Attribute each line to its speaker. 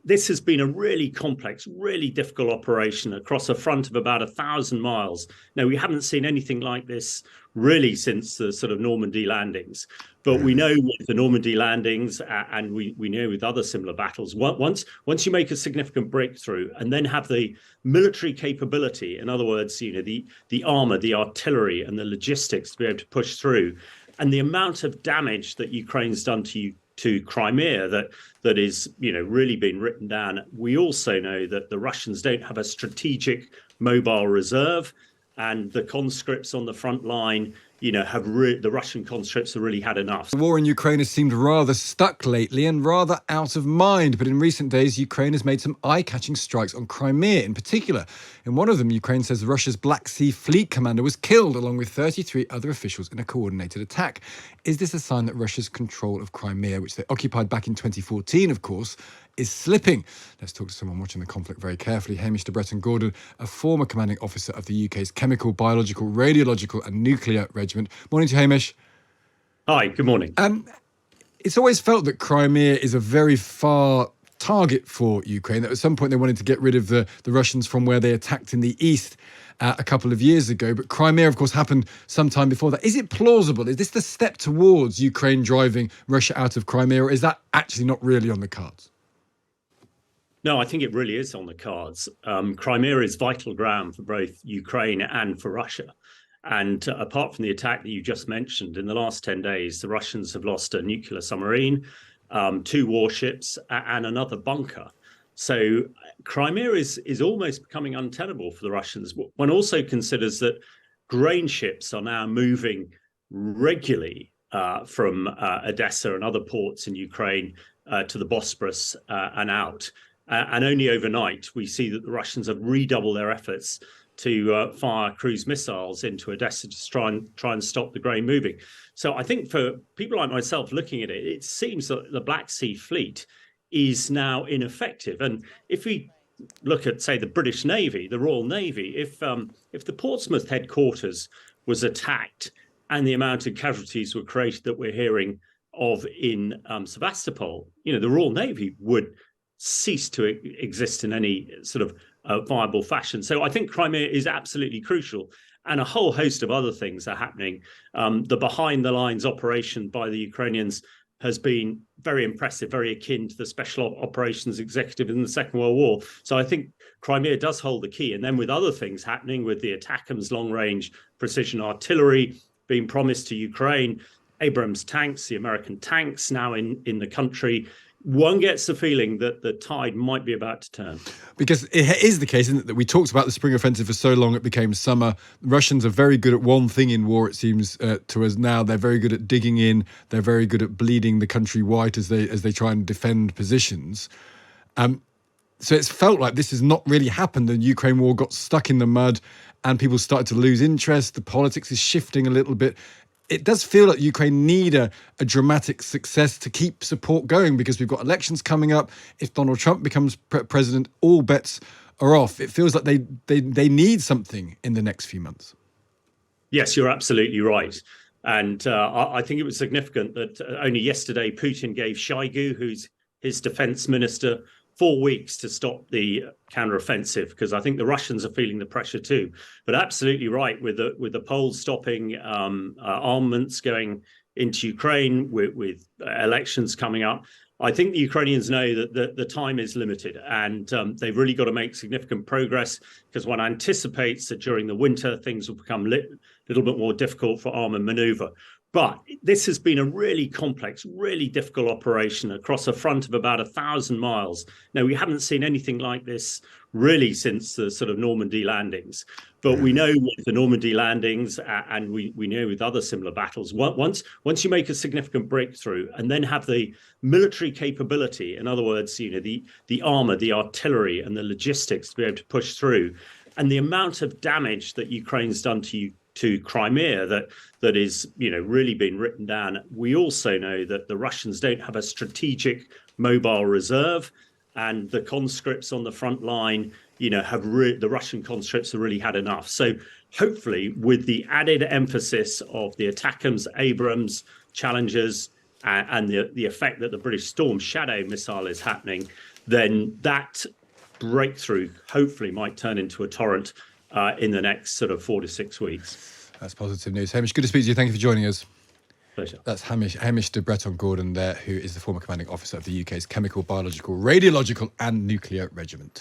Speaker 1: this has been a really complex, really difficult operation across a front of about 1,000 miles. Now, we haven't seen anything like this really since the sort of Normandy landings. But we know with the Normandy landings, and we know with other similar battles, once you make a significant breakthrough and then have the military capability, in other words, the armor, the artillery, and the logistics to be able to push through, and the amount of damage that Ukraine's done to Crimea that is really been written down. We also know that the Russians don't have a strategic mobile reserve, and the conscripts on the front line, the Russian conscripts have really had enough.
Speaker 2: The war in Ukraine has seemed rather stuck lately and rather out of mind. But in recent days, Ukraine has made some eye-catching strikes on Crimea in particular. In one of them, Ukraine says Russia's Black Sea Fleet commander was killed along with 33 other officials in a coordinated attack. Is this a sign that Russia's control of Crimea, which they occupied back in 2014, of course, is slipping? Let's talk to someone watching the conflict very carefully. Hamish de Bretton Gordon, a former commanding officer of the UK's Chemical, Biological, Radiological and Nuclear Regiment. Morning to you, Hamish.
Speaker 1: Hi, good morning.
Speaker 2: It's always felt that Crimea is a very far target for Ukraine, that at some point they wanted to get rid of the Russians from where they attacked in the east a couple of years ago. But Crimea, of course, happened sometime before that. Is it plausible? Is this the step towards Ukraine driving Russia out of Crimea, or is that actually not really on the cards?
Speaker 1: No, I think it really is on the cards. Crimea is vital ground for both Ukraine and for Russia. And apart from the attack that you just mentioned, in the last 10 days, the Russians have lost a nuclear submarine, 2 warships, and another bunker. So Crimea is almost becoming untenable for the Russians. One also considers that grain ships are now moving regularly from Odessa and other ports in Ukraine to the Bosporus and out. And only overnight, we see that the Russians have redoubled their efforts to fire cruise missiles into Odessa to try and stop the grain moving. So I think for people like myself looking at it, it seems that the Black Sea Fleet is now ineffective. And if we look at, say, the British Navy, the Royal Navy, if the Portsmouth headquarters was attacked and the amount of casualties were created that we're hearing of in Sevastopol, the Royal Navy would cease to exist in any sort of viable fashion. So I think Crimea is absolutely crucial, and a whole host of other things are happening. The behind-the-lines operation by the Ukrainians has been very impressive, very akin to the Special Operations Executive in the Second World War. So I think Crimea does hold the key. And then with other things happening, with the ATACMS long-range precision artillery being promised to Ukraine, Abrams tanks, the American tanks now in the country, one gets the feeling that the tide might be about to turn.
Speaker 2: Because it is the case, isn't it, that we talked about the spring offensive for so long it became summer. The Russians are very good at one thing in war, it seems to us now. They're very good at digging in. They're very good at bleeding the country white as they try and defend positions. So it's felt like this has not really happened. The Ukraine war got stuck in the mud and people started to lose interest. The politics is shifting a little bit. It does feel like Ukraine need a dramatic success to keep support going, because we've got elections coming up. If Donald Trump becomes president, all bets are off. It feels like they need something in the next few months.
Speaker 1: Yes, you're absolutely right. And I think it was significant that only yesterday Putin gave Shoigu, who's his defense minister, 4 weeks to stop the counteroffensive, because I think the Russians are feeling the pressure too. But absolutely right, with the Poles stopping armaments going into Ukraine, with elections coming up, I think the Ukrainians know that the time is limited, and they've really got to make significant progress, because one anticipates that during the winter things will become a little bit more difficult for arm and maneuver. But this has been a really complex, really difficult operation across a front of about 1,000 miles. Now, we haven't seen anything like this really since the sort of Normandy landings. But we know with the Normandy landings, and we know with other similar battles, once you make a significant breakthrough and then have the military capability, in other words, the armor, the artillery, and the logistics to be able to push through, and the amount of damage that Ukraine's done to Crimea that is really been written down. We also know that the Russians don't have a strategic mobile reserve, and the conscripts on the front line, the Russian conscripts have really had enough. So hopefully, with the added emphasis of the ATACMS, Abrams, Challengers, and the effect that the British Storm Shadow missile is happening, then that breakthrough hopefully might turn into a torrent in the next sort of 4 to 6 weeks.
Speaker 2: That's positive news. Hamish, good to speak to you. Thank you for joining us.
Speaker 1: Pleasure.
Speaker 2: That's Hamish de Bretton Gordon there, who is the former commanding officer of the UK's Chemical, Biological, Radiological and Nuclear Regiment.